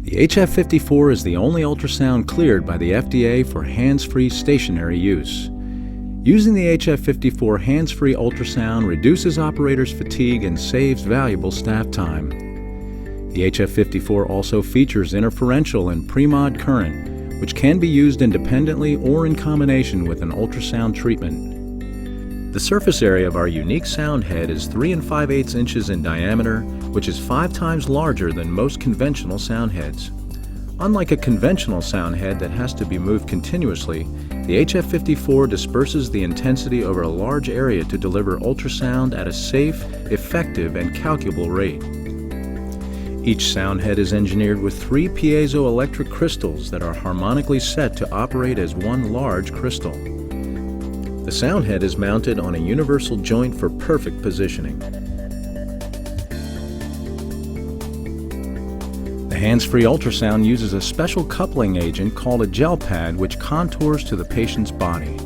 The HF54 is the only ultrasound cleared by the FDA for hands-free stationary use. Using the HF54 hands-free ultrasound reduces operators' fatigue and saves valuable staff time. The HF54 also features interferential and pre-mod current, which can be used independently or in combination with an ultrasound treatment. The surface area of our unique sound head is 3 5/8 inches in diameter, which is 5 times larger than most conventional sound heads. Unlike a conventional sound head that has to be moved continuously, the HF54 disperses the intensity over a large area to deliver ultrasound at a safe, effective, and calculable rate. Each sound head is engineered with 3 piezoelectric crystals that are harmonically set to operate as one large crystal. The sound head is mounted on a universal joint for perfect positioning. The hands-free ultrasound uses a special coupling agent called a gel pad which contours to the patient's body.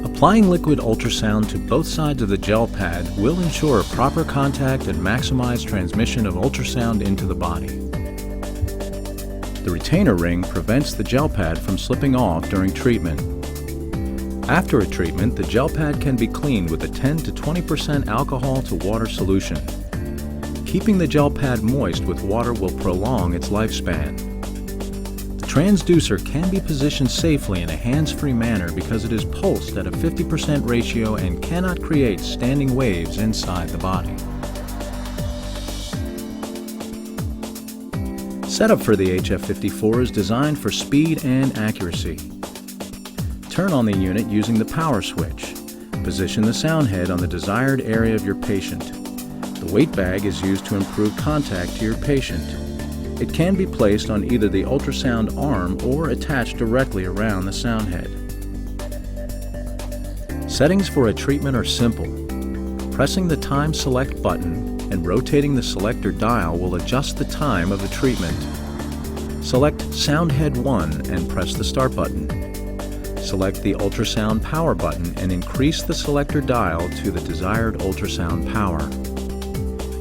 Applying liquid ultrasound to both sides of the gel pad will ensure proper contact and maximize transmission of ultrasound into the body. The retainer ring prevents the gel pad from slipping off during treatment. After a treatment, the gel pad can be cleaned with a 10 to 20% alcohol to water solution. Keeping the gel pad moist with water will prolong its lifespan. The transducer can be positioned safely in a hands-free manner because it is pulsed at a 50% ratio and cannot create standing waves inside the body. Setup for the HF54 is designed for speed and accuracy. Turn on the unit using the power switch. Position the sound head on the desired area of your patient. The weight bag is used to improve contact to your patient. It can be placed on either the ultrasound arm or attached directly around the sound head. Settings for a treatment are simple. Pressing the Time Select button and rotating the selector dial will adjust the time of the treatment. Select Sound Head 1 and press the Start button. Select the Ultrasound Power button and increase the selector dial to the desired ultrasound power.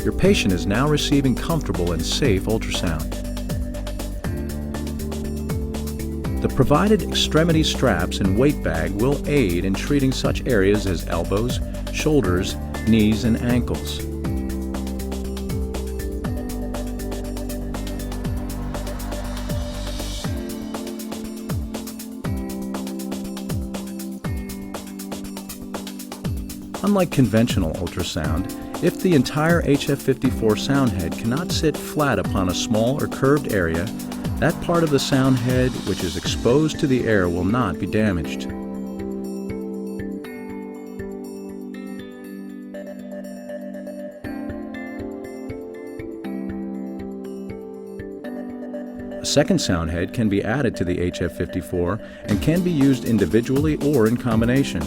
Your patient is now receiving comfortable and safe ultrasound. The provided extremity straps and weight bag will aid in treating such areas as elbows, shoulders, knees, and ankles. Unlike conventional ultrasound, if the entire HF54 sound head cannot sit flat upon a small or curved area, that part of the sound head which is exposed to the air will not be damaged. A second sound head can be added to the HF54 and can be used individually or in combination.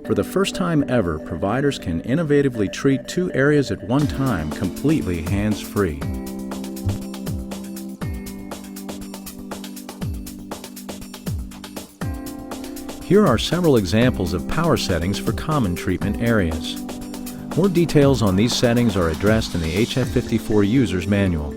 For the first time ever, providers can innovatively treat 2 areas at one time, completely hands-free. Here are several examples of power settings for common treatment areas. More details on these settings are addressed in the HF54 User's Manual.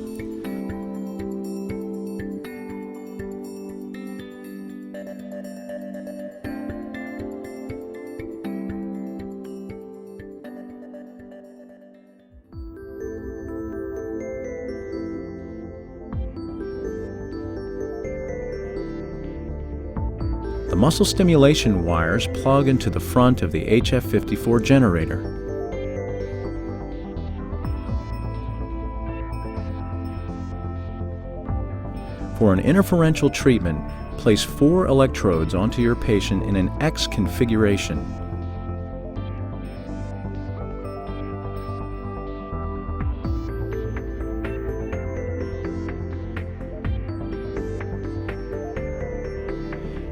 The muscle stimulation wires plug into the front of the HF54 generator. For an interferential treatment, place 4 electrodes onto your patient in an X configuration.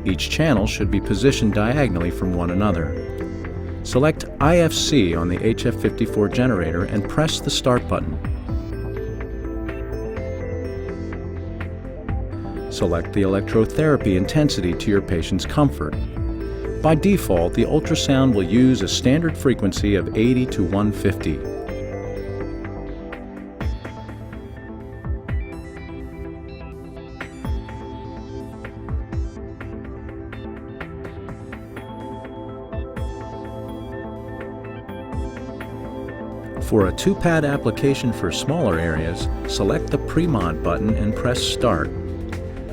Each channel should be positioned diagonally from one another. Select IFC on the HF54 generator and press the Start button. Select the electrotherapy intensity to your patient's comfort. By default, the ultrasound will use a standard frequency of 80 to 150. For a 2-pad application for smaller areas, select the Pre-Mod button and press Start.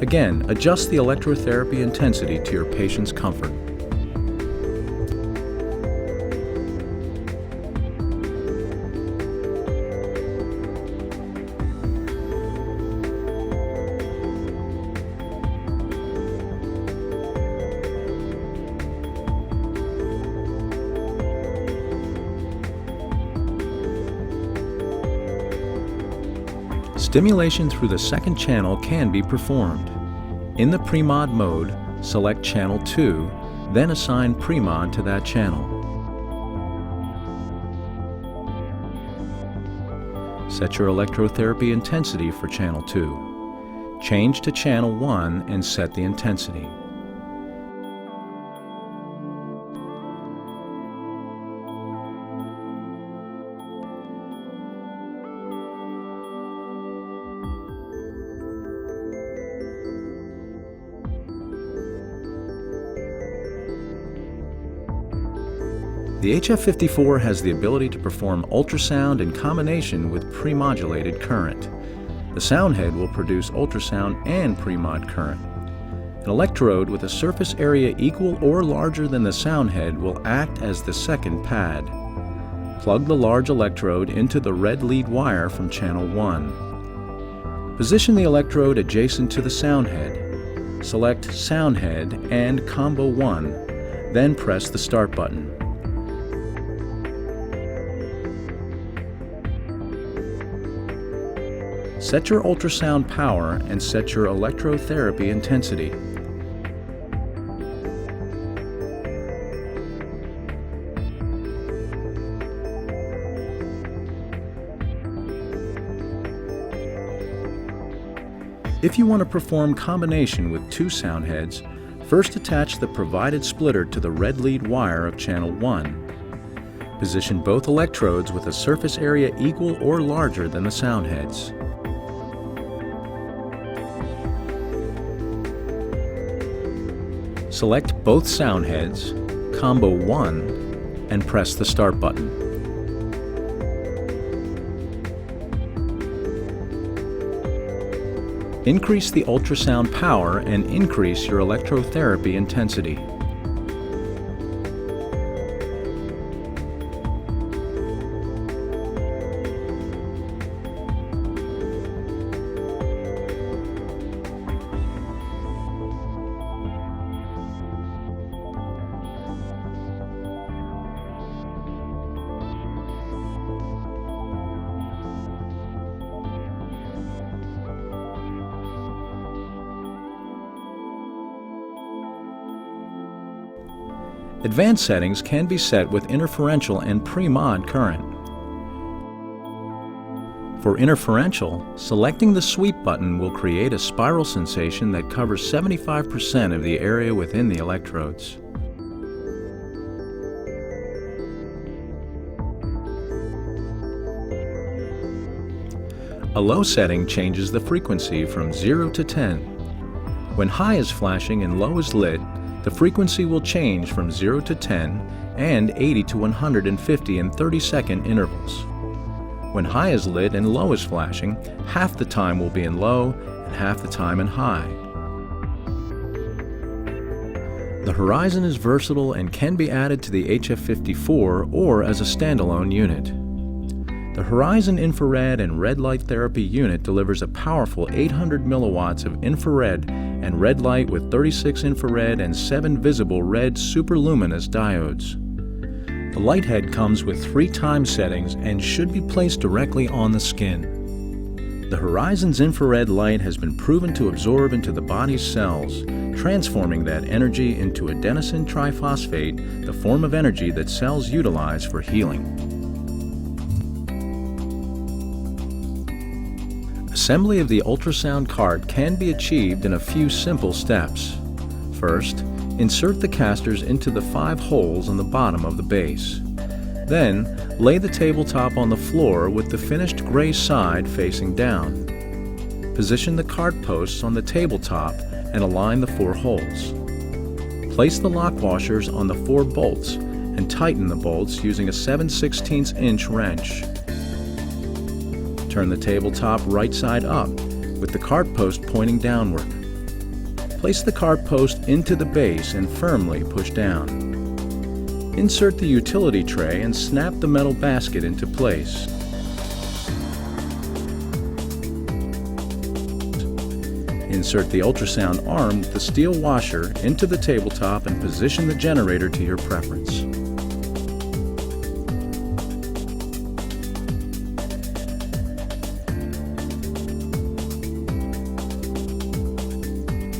Again, adjust the electrotherapy intensity to your patient's comfort. Stimulation through the second channel can be performed. In the Pre-Mod mode, select Channel 2, then assign Pre-Mod to that channel. Set your electrotherapy intensity for Channel 2. Change to Channel 1 and set the intensity. The HF54 has the ability to perform ultrasound in combination with pre-modulated current. The sound head will produce ultrasound and pre-mod current. An electrode with a surface area equal or larger than the sound head will act as the second pad. Plug the large electrode into the red lead wire from channel 1. Position the electrode adjacent to the sound head. Select Sound Head and Combo 1, then press the Start button. Set your ultrasound power and set your electrotherapy intensity. If you want to perform combination with 2 sound heads, first attach the provided splitter to the red lead wire of channel 1. Position both electrodes with a surface area equal or larger than the sound heads. Select both sound heads, Combo 1, and press the Start button. Increase the ultrasound power and increase your electrotherapy intensity. Advanced settings can be set with interferential and pre-mod current. For interferential, selecting the Sweep button will create a spiral sensation that covers 75% of the area within the electrodes. A low setting changes the frequency from 0 to 10. When high is flashing and low is lit, the frequency will change from 0 to 10 and 80 to 150 in 30-second intervals. When high is lit and low is flashing, half the time will be in low and half the time in high. The horizon is versatile and can be added to the HF54 or as a standalone unit. The Horizon Infrared and Red Light Therapy unit delivers a powerful 800 milliwatts of infrared and red light with 36 infrared and 7 visible red superluminous diodes. The light head comes with 3 time settings and should be placed directly on the skin. The Horizon's infrared light has been proven to absorb into the body's cells, transforming that energy into adenosine triphosphate, the form of energy that cells utilize for healing. Assembly of the ultrasound cart can be achieved in a few simple steps. First, insert the casters into the 5 holes on the bottom of the base. Then, lay the tabletop on the floor with the finished gray side facing down. Position the cart posts on the tabletop and align the 4 holes. Place the lock washers on the 4 bolts and tighten the bolts using a 7/16 inch wrench. Turn the tabletop right side up with the cart post pointing downward. Place the cart post into the base and firmly push down. Insert the utility tray and snap the metal basket into place. Insert the ultrasound arm with the steel washer into the tabletop and position the generator to your preference.